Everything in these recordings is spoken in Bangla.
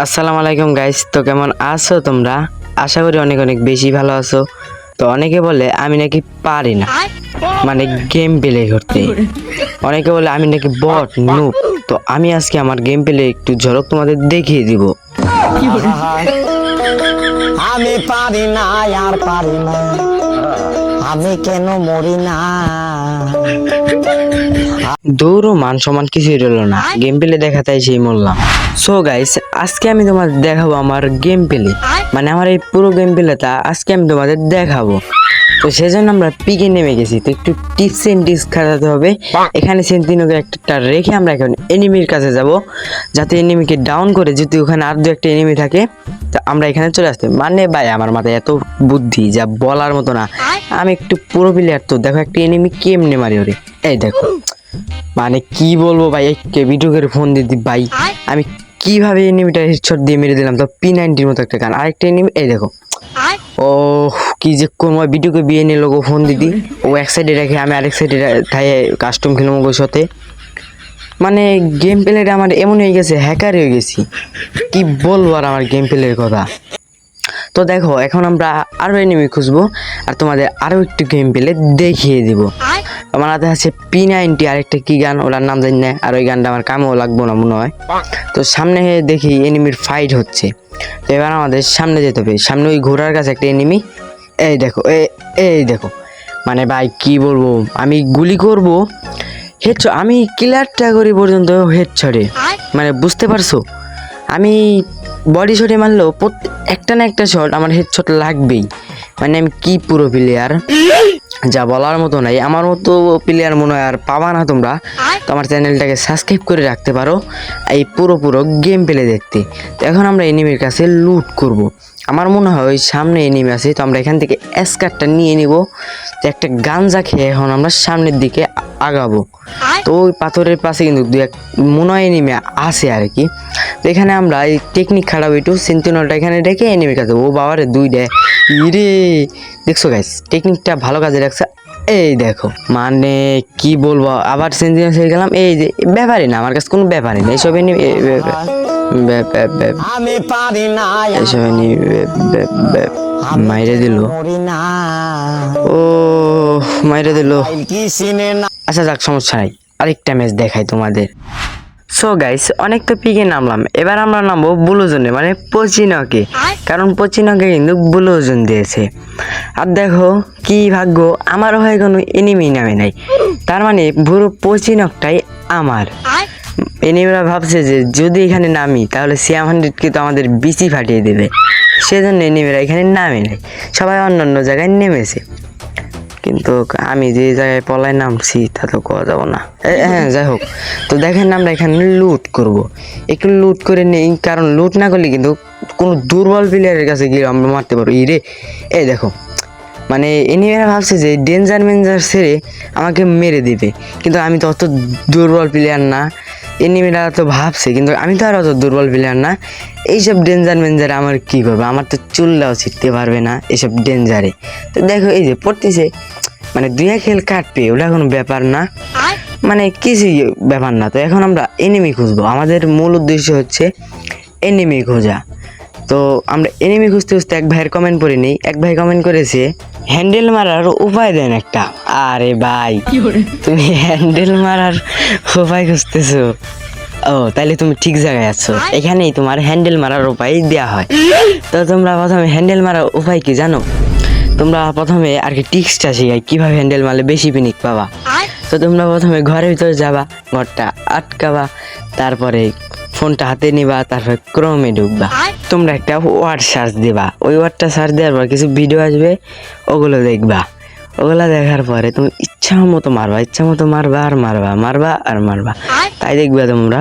আসসালামু আলাইকুম গাইস, তো কেমন আছো তোমরা? আশা করি অনেক অনেক বেশি ভালো আছো। তো অনেকে বলে আমি নাকি পারি না, মানে গেম প্লে করতে। অনেকে বলে আমি নাকি বট নুব। তো আমি আজকে আমার গেম প্লে একটু ঝলক তোমাদের দেখিয়ে দিব। আমি পারি না আর পারি না, আমি কেন মরি না। দৌড়ও মান সমান কিছুই রইলো না, গেম প্লে দেখাতে সেই মরলাম। সো গাইস, আজকে আমি তোমাদের দেখাবো আমার গেম প্লে, মানে আমার এই পুরো গেম প্লেটা আজকে আমি তোমাদের দেখাবো। তো সেজন্য আমরা পিকে নেমে গেছি। তো একটু টিপস এন্ড ট্রিক্স খাটাতে হবে। এখানে সেন্টিনোকে একটা রেখে আমরা এখন এনিমির কাছে যাব, যাতে এনিমিকে ডাউন করে যদি ওখানে আর দু একটা এনিমি থাকে তো আমরা এখানে চলে আসতে। মানে ভাই আমার মাথায় এত বুদ্ধি যা বলার মতো না। আমি একটু পুরো প্লেয়ার, তো দেখো একটা এনিমি কেমনে মারি ওরে, এই দেখো। মানে কি বলবো ভাই, কে ভিডিওকে ফোন দিদি ভাই, আমি কিভাবে এনিমিটা হেডশট দিয়ে মেরে দিলাম। তো P90 মতো একটা গান, আরেকটা এনিমি এই দেখো। ও কি যে কোন ভিডিওকে বিয়ে নিয়ে লোক ফোন দিদি, ও এক সাইডে রেখে আমি আরেক সাইডে থাইয়ে কাস্টম খেলবো ওর সাথে। মানে গেম প্লেটা আমার এমন হয়ে গেছে, হ্যাকার হয়ে গেছি। কি বলবো আর আমার গেম প্লের কথা। তো দেখো এখন আমরা আরো এনিমি খুঁজবো আর তোমাদের আরো একটু গেম প্লে দেখিয়ে দিব। আমার হাতে আছে P90, আরেকটা কি গান ওটার নাম জানি না, আর ওই গানটা আমার কামেও লাগবো না মনে হয়। তো সামনে দেখি এনিমির ফাইট হচ্ছে। তো এবার আমাদের সামনে যেতে হবে। সামনে ওই ঘোড়ার কাছে একটা এনিমি, এই দেখো এই দেখো। মানে ভাই কি বলবো, আমি গুলি করব হেডশট, আমি কিলারটা করি পর্যন্ত হেডশটে। মানে বুঝতে পারছো, আমি বডি শটে মারলেও একটা না একটা শট আমার হেডশট লাগবেই। মানে আমি কি পুরো প্লেয়ার, যা বলার মতো নাই। আমার মতো প্লেয়ার মনে হয় আর পাবা না তোমরা। তো আমার চ্যানেলটাকে সাবস্ক্রাইব করে রাখতে পারো এই পুরো গেম প্লে দেখতে। তো এখন আমরা এনিমির কাছে লুট করব। আমার মনে হয় ওই সামনে এনিমি আছে, তো আমরা এখান থেকে এসকারটা নিয়ে নিব। তো একটা গাঞ্জা খেয়ে এখন আমরা সামনের দিকে আগাবো। তো ওই পাথরের পাশে কিন্তু দু এক মনে হয় এনিমি আছে আর কি। তো এখানে আমরা এই টেকনিক খারাপ একটু সেন্টিনেলটা এখানে রেখে এনিমির কাছে, ও বাবারে দুইটা ইরে। দেখছো গাইস, টেকনিকটা ভালো কাজে রাখছে। এই দেখো মানে কি বলবো, আবার সেন্টিনেল হয়ে গেলাম। এই যে ব্যাপারই না, আমার কাছে কোনো ব্যাপারই না এইসব এনিমি। আমি পারি না এইসব এনিমি মাইরে দিল, মরি না। ও মাইরে দিল। কি সিনে না। আচ্ছা যাক, সমস্যা নাই, আরেকটা ম্যাচ দেখাই তোমাদের। সো গাইস, অনেক তো পিকে নামলাম, এবার আমরা নামবো ব্লু জোনে, মানে পচিনকে। কারণ পচিনকে কিন্তু ব্লু জোন দিয়েছে। আর দেখো কি ভাগ্য, আমারও হয় কোনো এনিমি নামে নাই। তার মানে পুরো পচিনকটাই আমার। এনিমিরা ভাবছে যে যদি এখানে নামি তাহলে CM100কে তো আমাদের বিচি ফাটিয়ে দেবে, সেজন্য এনিমিরা এখানে নামে নাই, সবাই অন্য জায়গায় নেমেছে। কিন্তু আমি যে জায়গায় পলায় নামছি তা তো করা যাবো না। হ্যাঁ যাই হোক, তো দেখেন আমরা এখানে লুট করব, একটু লুট করে নেই। কারণ লুট না করলে কিন্তু কোনো দুর্বল প্লেয়ারের কাছে গিয়ে আমরা মারতে পারবো। এই রে, এই দেখো। মানে এনিমিরা ভাবছে যে ডেঞ্জার মেঞ্জার ছেড়ে আমাকে মেরে দিবে, কিন্তু আমি তো অত দুর্বল প্লেয়ার না। এনিমিরা তো ভাবছে, কিন্তু আমি তো আর অত দুর্বল প্লেয়ার না। এইসব ডেঞ্জার মেঞ্জারে আমার কি করবে, আমার তো চুলটাও ছিটতে পারবে না এসব ডেঞ্জারে। তো দেখো এই যে পড়তেছে, মানে দুই খেল কাটবে ওটা কোনো ব্যাপার না, মানে কিছুই ব্যাপার না। তো এখন আমরা এনিমি খুঁজবো, আমাদের মূল উদ্দেশ্য হচ্ছে এনিমি খোঁজা। তো আমরা এনিমি খুঁজতে খুঁজতে এক ভাইয়ের কমেন্ট পড়ে নিই। এক ভাই কমেন্ট করেছে হ্যান্ডেল মারার উপায় দেন একটা। আরে ভাই, তুমি হ্যান্ডেল মারার উপায় খুঁজতেছো? ও তাইলে তুমি ঠিক জায়গায় আছো, এখানেই তোমার হ্যান্ডেল মারার উপায় দেওয়া হয়। তো তোমরা প্রথমে হ্যান্ডেল মারার উপায় কি জানো? তোমরা প্রথমে আর কি টিক্সটা শিখাই কিভাবে হ্যান্ডেল মারলে বেশি পিনিক পাবা। তো তোমরা প্রথমে ঘরের ভিতরে যাবা, ঘরটা আটকাবা, তারপরে ফোনটা হাতে নিবা, তারপর ক্রোমে ঢুকবা। তোমরা একটা ওয়ার্ড সার্চ দিবা, ওই ওয়ার্ডটা সার্চ দেওয়ার পর কিছু ভিডিও আসবে, ওগুলো দেখবা। ওগুলা দেখার পরে তুমি ইচ্ছা মতো মারবা, ইচ্ছা মতো মারবা আর মারবা, মারবা আর মারবা। তাই দেখবা তোমরা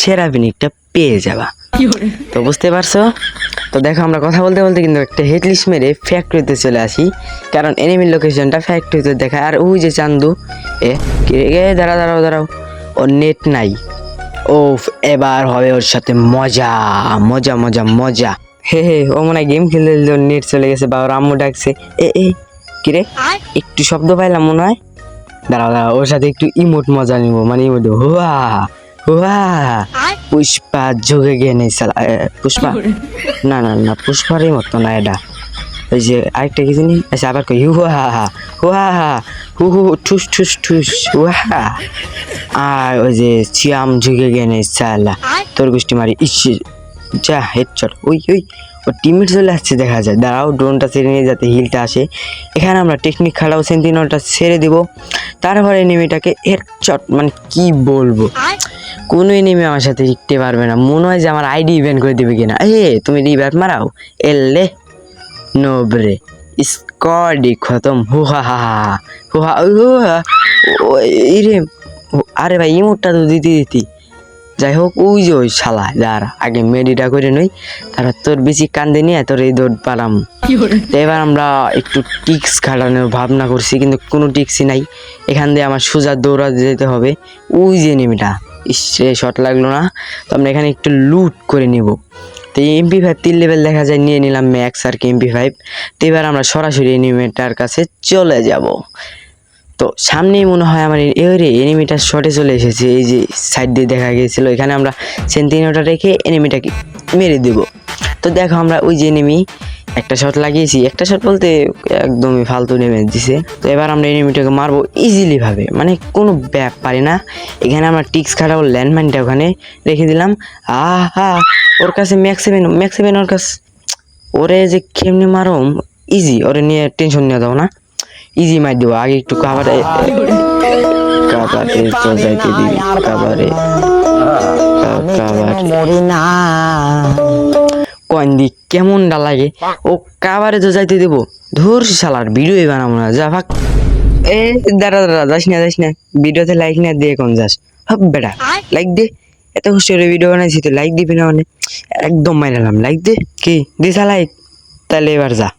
সেরা পিনিকটা পেয়ে যাবা। তো বুঝতে পারছো? তো দেখো আমরা কথা বলতে বলতে কিন্তু একটা হেডলিস্ট মেরে ফ্যাক্টরিতে চলে আসি, কারণ এনিমির লোকেশনটা ফ্যাক্টরিতে দেখায়। আর ওই যে চান্দু, দাঁড়াও, ওর নেট নাই। ও এবার হবে ওর সাথে মজা মজা মজা মজা। হে ও মনে হয় গেম খেলতে খেলতে ওর নেট চলে গেছে বা ওর আম্মু ডাকছে। কিরে একটু শব্দ পাইলাম মনে হয়। দাঁড়াও ওর সাথে একটু ইমোট মজা নিবো, মানে ইমোট হুয়া হুয়া পুষ্পা যোগে গিয়ে নেই সালা পুষ্পা না না না পুষ্পারই মতো না এটা ওই যে আরেকটা কি জানি আচ্ছা আবার কই হুয়া হু হু ঠুস ঠুস ঠুস হুয়া আর ওই যে চিয়াম ঝুঁকে গিয়ে নেই সালা তোর গোষ্ঠী মারি ইস যা হেডশট ওই ওই ও টিমমেট চলে আসছে দেখা যায় দাঁড়াও ড্রোনটা ছেড়ে নিয়ে যাতে হিলটা আসে এখানে আমরা টেকনিক খাড়াও সেন্টিনলটা ছেড়ে দিব তারপরে এনিমিটাকে হেডশট মানে কি বলবো কোনো এনিমি আমার সাথে জিততে পারবে না মনে হয় যে আমার আইডি ইভেন্ট করে দিবে কিনা তুমি রিভাইভ মারাও এলে নোবরে স্কোয়াডই খতম হুহা হুহা হুহা রে আরে ভাই ইমোটটা তো দিতি যাই হোক ওই যে ওই শালা যার আগে মেডিটা করে নই তারপর তোর বেশি কান্দে নিয়ে তোর এই দৌড় পালাম তো এবার আমরা একটু টিক্স খাটানোর ভাবনা করছি কিন্তু কোনো টিক্সই নাই এখান দিয়ে আমার সোজা দৌড়াতে যেতে হবে ওই যে এনিমিটা শট লাগলো না তো আমরা এখানে একটু লুট করে নিব তো MP5 3 লেভেল দেখা যায় নিয়ে নিলাম ম্যাক্স আর কি MP5 তো এবার আমরা সরাসরি এনিমিটার কাছে চলে যাব তো সামনেই মনে হয় আমার এনিমিটার শটে চলে এসেছে এই যে সাইড দিয়ে দেখা গিয়েছিল এখানে আমরা সেন্টিনোটা রেখে এনিমিটাকে মেরে দেব তো দেখো আমরা ওই যে এনিমি একটা শট লাগিয়েছি একটা শট বলতে একদমই ফালতু নেমে দিছে তো এবার আমরা এনিমিটাকে মারবো ইজিলি ভাবে মানে কোনো ব্যাপারই না এখানে আমরা টিক্স খাটাবো ল্যান্ডমাইনটা ওখানে রেখে দিলাম ওর কাছে ম্যাক্সিমেন ওর কাছে ওরে যে কেমনি মারো ইজি ওরে নিয়ে টেনশন নিয়ে দাও না ইজি মার দেবো আগে একটু কাবারে তো যাইতে দিবি কাবারে মরি না কন্দি কেমনটা লাগে ও কাবারে তো যাইতে দেবো ধর শালার ভিডিও বানাবো না যা ভাগ দাঁড়া যাস না ভিডিওতে লাইক না দিয়ে কোন যাস হব বেটা লাইক দে এত খুশি করে ভিডিও বানাইছি তো লাইক দিবি না মানে একদম মাইনালাম লাইক দে কি দিছা লাইক তাহলে এবার যা